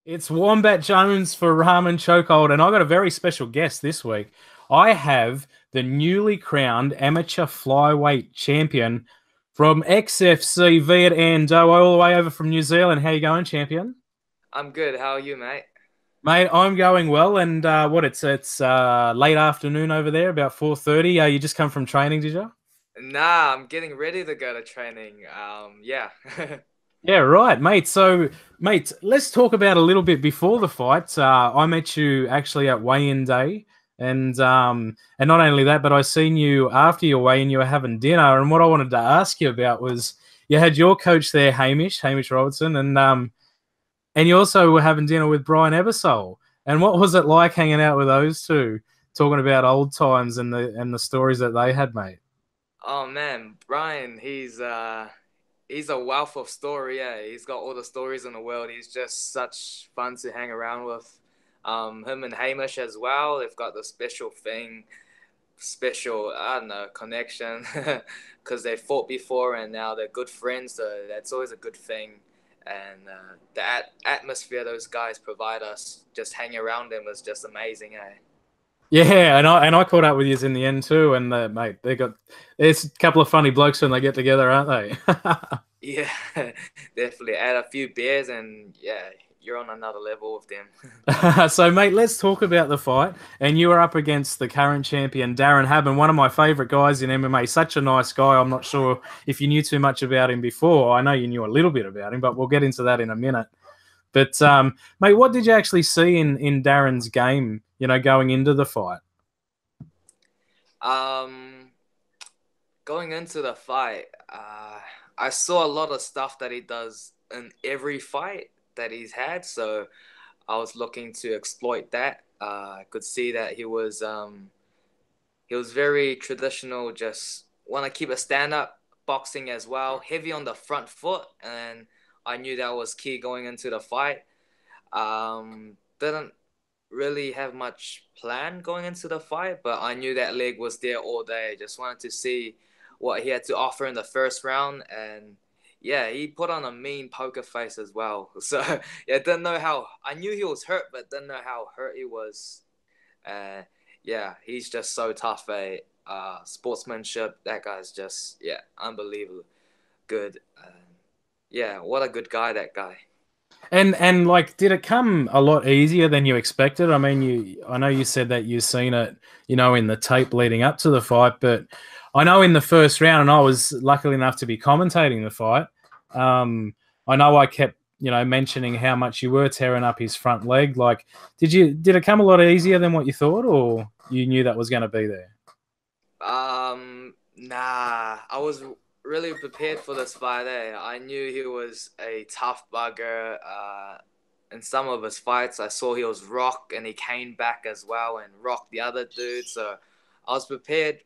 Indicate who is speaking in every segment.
Speaker 1: It's Wombat Jones for Ramen Chokehold, and I got a very special guest this week. I have the newly crowned amateur flyweight champion from XFC Viet Ahn Do, all the way over from New Zealand. How you going, champion?
Speaker 2: I'm good. How are you, mate?
Speaker 1: Mate, I'm going well, and it's late afternoon over there, about 4:30. You just come from training, did you?
Speaker 2: Nah, I'm getting ready to go to training. Yeah.
Speaker 1: Yeah, right, mate. So, mate, let's talk about a little bit before the fight. I met you actually at weigh-in day, and not only that, but I seen you after your weigh-in. You were having dinner, and what I wanted to ask you about was you had your coach there, Hamish Robertson, and you also were having dinner with Brian Ebersole. And what was it like hanging out with those two, talking about old times and the stories that they had, mate?
Speaker 2: Oh man, Brian, he's a wealth of story. Yeah, he's got all the stories in the world. He's just such fun to hang around with. Him and Hamish as well. They've got the special I don't know connection because they fought before and now they're good friends. So that's always a good thing. And the atmosphere those guys provide us, just hanging around them is just amazing, eh?
Speaker 1: Yeah, and I caught up with you in the end too, and mate, there's a couple of funny blokes when they get together, aren't they?
Speaker 2: Yeah, definitely. Add a few beers and yeah, you're on another level with them.
Speaker 1: So, mate, let's talk about the fight. And you are up against the current champion, Darren Haben, one of my favourite guys in MMA. Such a nice guy. I'm not sure if you knew too much about him before. I know you knew a little bit about him, but we'll get into that in a minute. But, mate, what did you actually see in Darren's game, going into the fight?
Speaker 2: Um, Going into the fight, I saw a lot of stuff that he does in every fight that he's had, so I was looking to exploit that. I could see that he was very traditional, just want to keep a stand up boxing as well, heavy on the front foot, and I knew that was key going into the fight. Didn't really have much plan going into the fight, but I knew that leg was there all day. Just wanted to see what he had to offer in the first round, and yeah, he put on a mean poker face as well. So yeah, didn't know how. I knew he was hurt, but didn't know how hurt he was. Uh, yeah, he's just so tough. Sportsmanship. That guy's just unbelievable good. Yeah, what a good guy that guy.
Speaker 1: And like, did it come a lot easier than you expected? I mean, I know you said that you've seen it, in the tape leading up to the fight, but I know in the first round, and I was lucky enough to be commentating the fight. I know I kept, mentioning how much you were tearing up his front leg. Like, did it come a lot easier than what you thought, or you knew that was going to be there?
Speaker 2: Nah, I was really prepared for this fight. I knew he was a tough bugger. In some of his fights, I saw he was rock and he came back as well and rocked the other dude. So I was prepared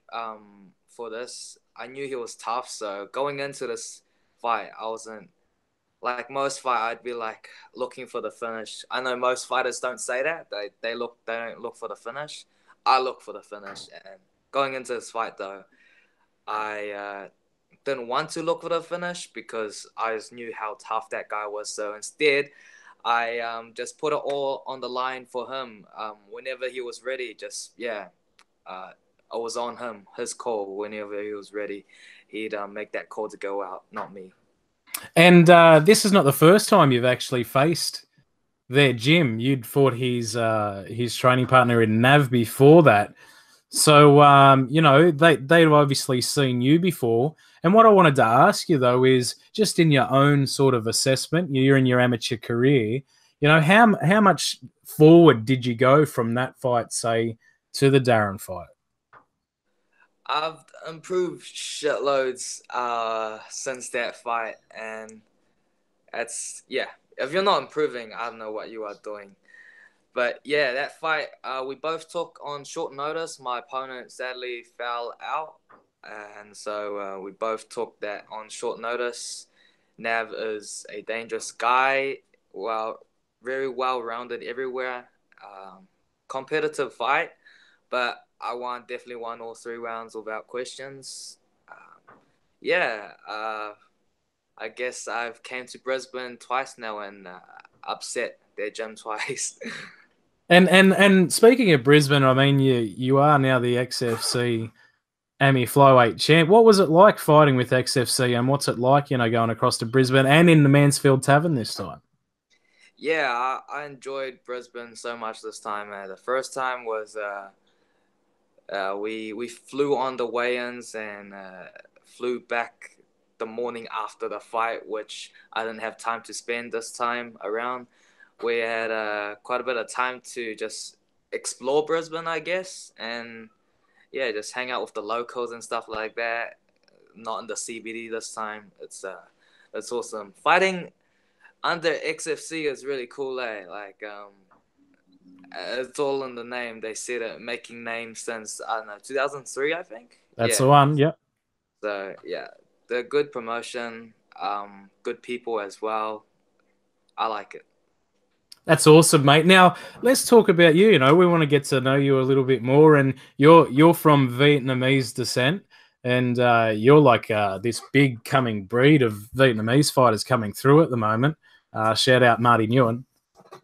Speaker 2: for this. I knew he was tough. So going into this fight, I wasn't like most fight. I'd be like looking for the finish. I know most fighters don't say that. They don't look for the finish. I look for the finish. And going into this fight though, I didn't want to look for the finish because I just knew how tough that guy was. So instead, I just put it all on the line for him. Whenever he was ready, I was on him. His call. Whenever he was ready, he'd make that call to go out, not me.
Speaker 1: And this is not the first time you've actually faced their gym. You'd fought his training partner in Nav before that. So they've obviously seen you before. And what I wanted to ask you though is just in your own sort of assessment, you're in your amateur career, how much forward did you go from that fight, say, to the Darren fight?
Speaker 2: I've improved shitloads since that fight, and that's yeah. If you're not improving, I don't know what you are doing. But yeah, that fight, we both took on short notice. My opponent sadly fell out, and so we both took that on short notice. Nav is a dangerous guy, well, very well rounded everywhere. Competitive fight, but definitely won all three rounds without questions. Yeah, I guess I've came to Brisbane twice now and upset their gym twice.
Speaker 1: And speaking of Brisbane, I mean, you are now the XFC AMI Flyweight champ. What was it like fighting with XFC, and what's it like, going across to Brisbane and in the Mansfield Tavern this time?
Speaker 2: Yeah, I enjoyed Brisbane so much this time. The first time was we flew on the weigh-ins and flew back the morning after the fight, which I didn't have time to spend this time around. We had quite a bit of time to just explore Brisbane, I guess, and yeah, just hang out with the locals and stuff like that. Not in the CBD this time. It's awesome. Fighting under XFC is really cool, eh? Like it's all in the name. They said it, making names since I don't know 2003, I think.
Speaker 1: That's
Speaker 2: Yeah.
Speaker 1: the one. Yep.
Speaker 2: So yeah, they're good promotion. Good people as well. I like it.
Speaker 1: That's awesome, mate. Now let's talk about you. We want to get to know you a little bit more, and you're from Vietnamese descent, and you're like this big coming breed of Vietnamese fighters coming through at the moment. Shout out Marty Nguyen.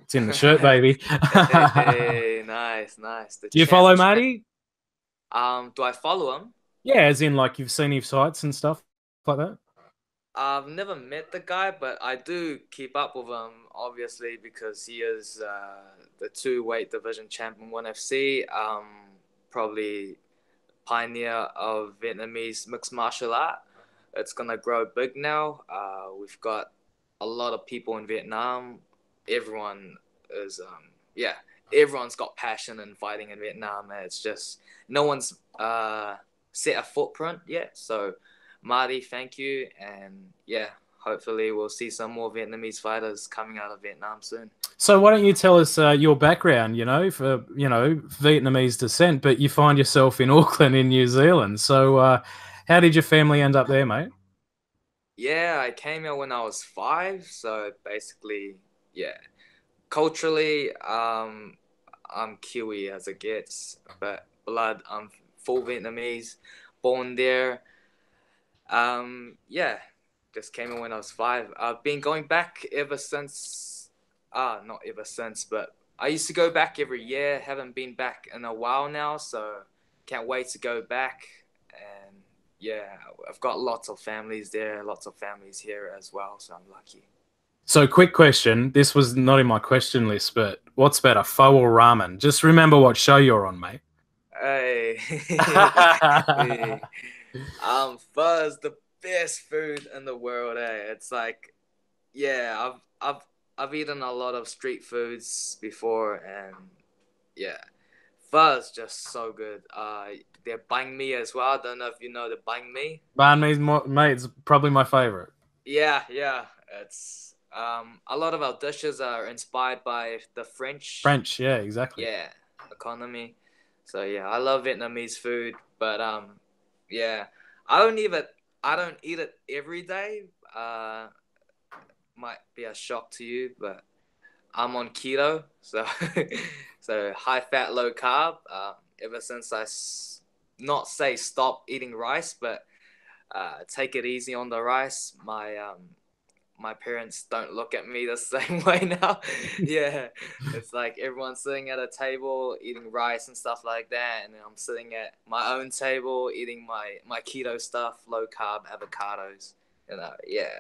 Speaker 1: It's in the shirt, baby.
Speaker 2: Hey, nice, nice. The
Speaker 1: Do you
Speaker 2: champ.
Speaker 1: follow Marty?
Speaker 2: Do I follow him?
Speaker 1: Yeah, as in like you've seen his fights and stuff like that.
Speaker 2: I've never met the guy, but I do keep up with him, obviously, because he is the two weight division champion, 1FC, probably pioneer of Vietnamese mixed martial art. It's gonna grow big now. We've got a lot of people in Vietnam. Everyone is, yeah, everyone's got passion in fighting in Vietnam. It's just no one's set a footprint yet. So, Marty, thank you, and yeah, hopefully we'll see some more Vietnamese fighters coming out of Vietnam soon.
Speaker 1: So why don't you tell us your background, for Vietnamese descent, but you find yourself in Auckland in New Zealand. So how did your family end up there, mate?
Speaker 2: Yeah, I came here when I was 5, so basically, yeah, culturally, I'm Kiwi as it gets, but blood, I'm full Vietnamese, born there. Yeah, just came in when I was 5. I've been going back ever since. Not ever since, but I used to go back every year. Haven't been back in a while now, so can't wait to go back. And yeah, I've got lots of families there, lots of families here as well, so I'm lucky.
Speaker 1: So quick question. This was not in my question list, but what's better, pho or ramen? Just remember what show you're on, mate.
Speaker 2: Hey, pho is the best food in the world. It's like, yeah, I've eaten a lot of street foods before, and yeah, pho is just so good. Their banh mi as well. I don't know if you know the banh mi.
Speaker 1: Banh mi's, mate, it's probably my favorite.
Speaker 2: Yeah, yeah. It's a lot of our dishes are inspired by the French.
Speaker 1: French, yeah, exactly.
Speaker 2: Yeah, economy. So yeah, I love Vietnamese food, but yeah, I don't eat it every day. Might be a shock to you, but I'm on keto, so so high fat, low carb. Ever since not say stop eating rice, but take it easy on the rice. My parents don't look at me the same way now. Yeah, it's like everyone's sitting at a table eating rice and stuff like that, and then I'm sitting at my own table eating my keto stuff, low carb avocados. Yeah.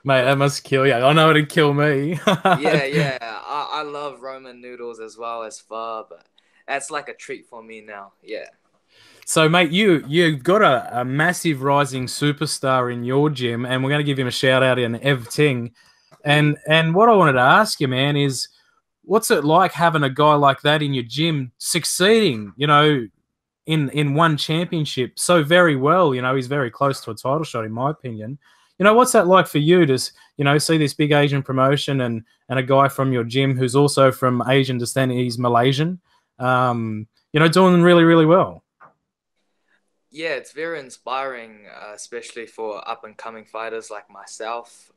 Speaker 1: Mate, that must kill you. I know it'd kill me.
Speaker 2: Yeah. I love Roman noodles as well as pho, but that's like a treat for me now. Yeah.
Speaker 1: So, mate, you've got a massive rising superstar in your gym, and we're going to give him a shout out in Ev Ting. And what I wanted to ask you, man, is what's it like having a guy like that in your gym succeeding, in one championship so very well? He's very close to a title shot, in my opinion. What's that like for you to, see this big Asian promotion and a guy from your gym who's also from Asian descent, he's Malaysian, doing really, really well?
Speaker 2: Yeah, it's very inspiring, especially for up and coming fighters like myself.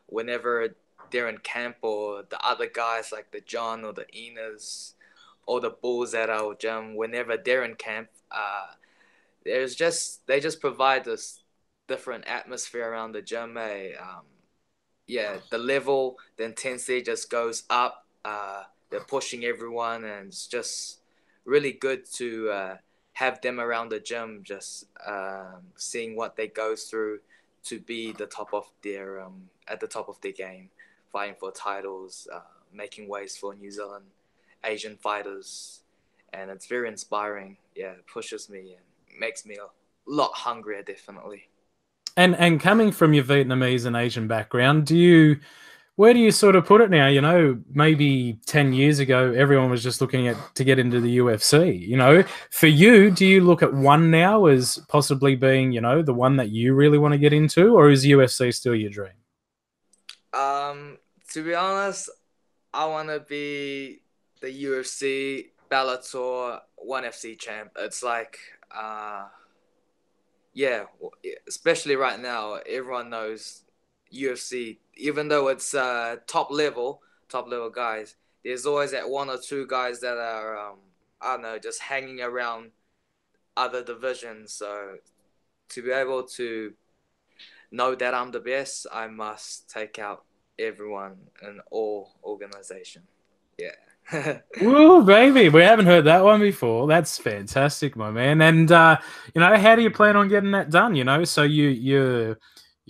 Speaker 2: Whenever they're in camp or the other guys like the John or the Enas or the Bulls at our gym, whenever they're in camp, they just provide this different atmosphere around the gym. the level, the intensity just goes up. They're pushing everyone, and it's just really good to have them around the gym, just seeing what they go through to be the top of their at the top of their game, fighting for titles, making ways for New Zealand Asian fighters, and it's very inspiring. Yeah, it pushes me and makes me a lot hungrier, definitely.
Speaker 1: And coming from your Vietnamese and Asian background, where do you sort of put it now? Maybe 10 years ago, everyone was just looking at to get into the UFC. For you, do you look at one now as possibly being, the one that you really want to get into, or is UFC still your dream?
Speaker 2: To be honest, I want to be the UFC Bellator 1FC champ. It's like, yeah, especially right now, everyone knows UFC. Even though it's top level guys, there's always that one or two guys that are, I don't know, just hanging around other divisions. So to be able to know that I'm the best, I must take out everyone in all organization. Yeah.
Speaker 1: Woo, baby. We haven't heard that one before. That's fantastic, my man. And how do you plan on getting that done? So you're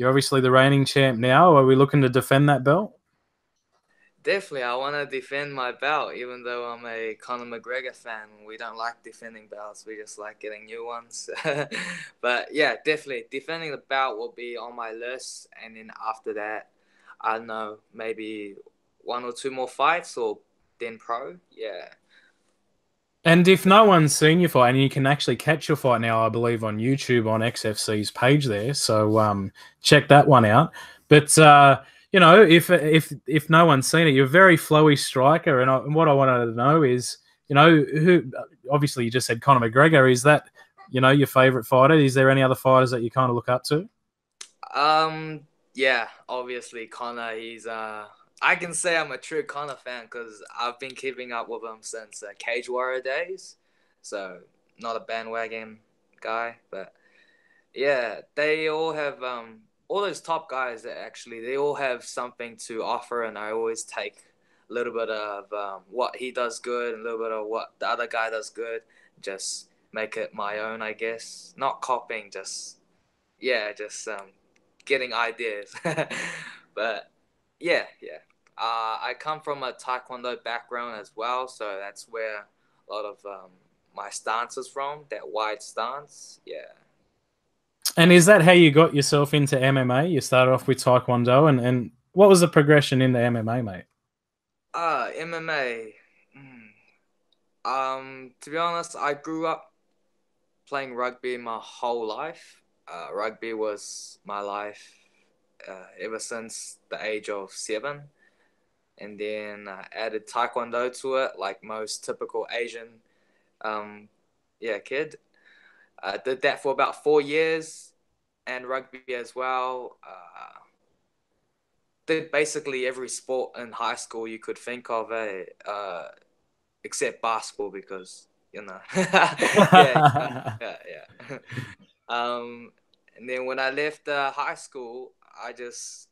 Speaker 1: obviously the reigning champ now. Are we looking to defend that belt?
Speaker 2: Definitely, I want to defend my belt, even though I'm a Conor McGregor fan. We don't like defending belts, we just like getting new ones. But yeah, definitely, defending the belt will be on my list. And then after that, I don't know, maybe one or two more fights or then pro. Yeah.
Speaker 1: And if no one's seen your fight, and you can actually catch your fight now, I believe on YouTube on XFC's page there, so check that one out. But if no one's seen it, you're a very flowy striker, and what I wanted to know is, who obviously you just said Conor McGregor. Is that your favorite fighter? Is there any other fighters that you kind of look up to?
Speaker 2: Yeah, obviously Conor. He's I can say I'm a true Conor fan because I've been keeping up with him since Cage Warrior days. So not a bandwagon guy, but yeah, they all have all those top guys. Actually, they all have something to offer, and I always take a little bit of what he does good and a little bit of what the other guy does good. Just make it my own, I guess. Not copying, just getting ideas. But yeah. I come from a Taekwondo background as well, so that's where a lot of my stance is from, that wide stance. Yeah.
Speaker 1: And is that how you got yourself into MMA? You started off with Taekwondo, and what was the progression into MMA, mate?
Speaker 2: MMA. To be honest, I grew up playing rugby my whole life. Rugby was my life ever since the age of 7. And then I added Taekwondo to it, like most typical Asian kid. I did that for about 4 years, and rugby as well. Did basically every sport in high school you could think of, except basketball because, yeah. And then when I left high school, I just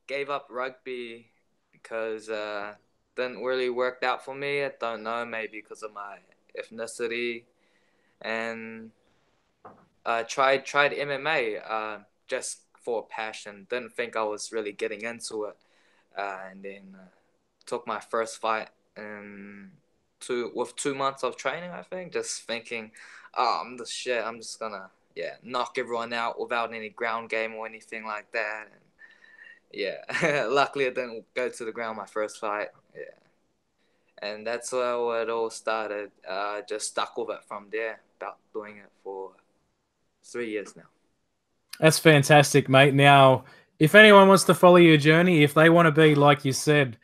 Speaker 2: gave up rugby because didn't really work out for me. I don't know, maybe because of my ethnicity, and tried MMA just for passion. Didn't think I was really getting into it, and then took my first fight with 2 months of training. I think just thinking, oh, I'm the shit. I'm just gonna knock everyone out without any ground game or anything like that. And yeah, luckily I didn't go to the ground my first fight. Yeah, and that's how it all started. Just stuck with it from there. About doing it for 3 years now.
Speaker 1: That's fantastic, mate. Now, if anyone wants to follow your journey, if they want to be, like you said,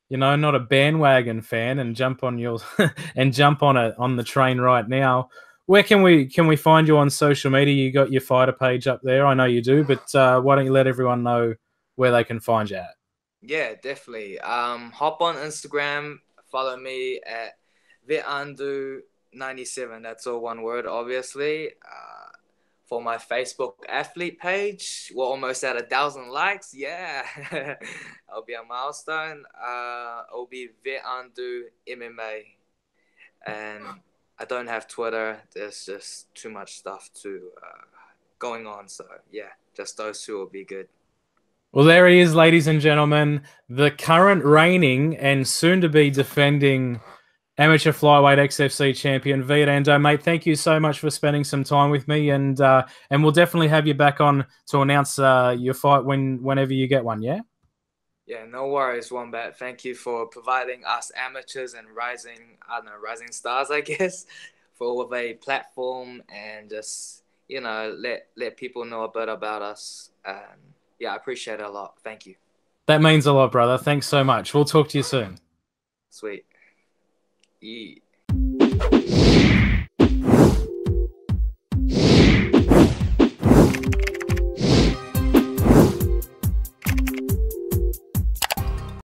Speaker 1: not a bandwagon fan and jump on your and jump on the train right now, where can we find you on social media? You got your fighter page up there, I know you do, but why don't you let everyone know where they can find you at?
Speaker 2: Yeah, definitely. Hop on Instagram, follow me at Viet Ahn Do 97. That's all one word, obviously. for my Facebook athlete page. We're almost at 1,000 likes. Yeah, it'll be a milestone. It'll be Viet Ahn Do MMA, and I don't have Twitter. There's just too much stuff to going on. So yeah, just those two will be good.
Speaker 1: Well, there he is, ladies and gentlemen, the current reigning and soon to be defending amateur flyweight XFC champion, Viet Ahn Do. Mate, thank you so much for spending some time with me, and we'll definitely have you back on to announce your fight whenever you get one. Yeah.
Speaker 2: Yeah, no worries, Wombat. Thank you for providing us amateurs and rising stars, I guess, for a platform and just, let people know a bit about us. Yeah, I appreciate it a lot. Thank you.
Speaker 1: That means a lot, brother. Thanks so much. We'll talk to you soon.
Speaker 2: Sweet. Yeah.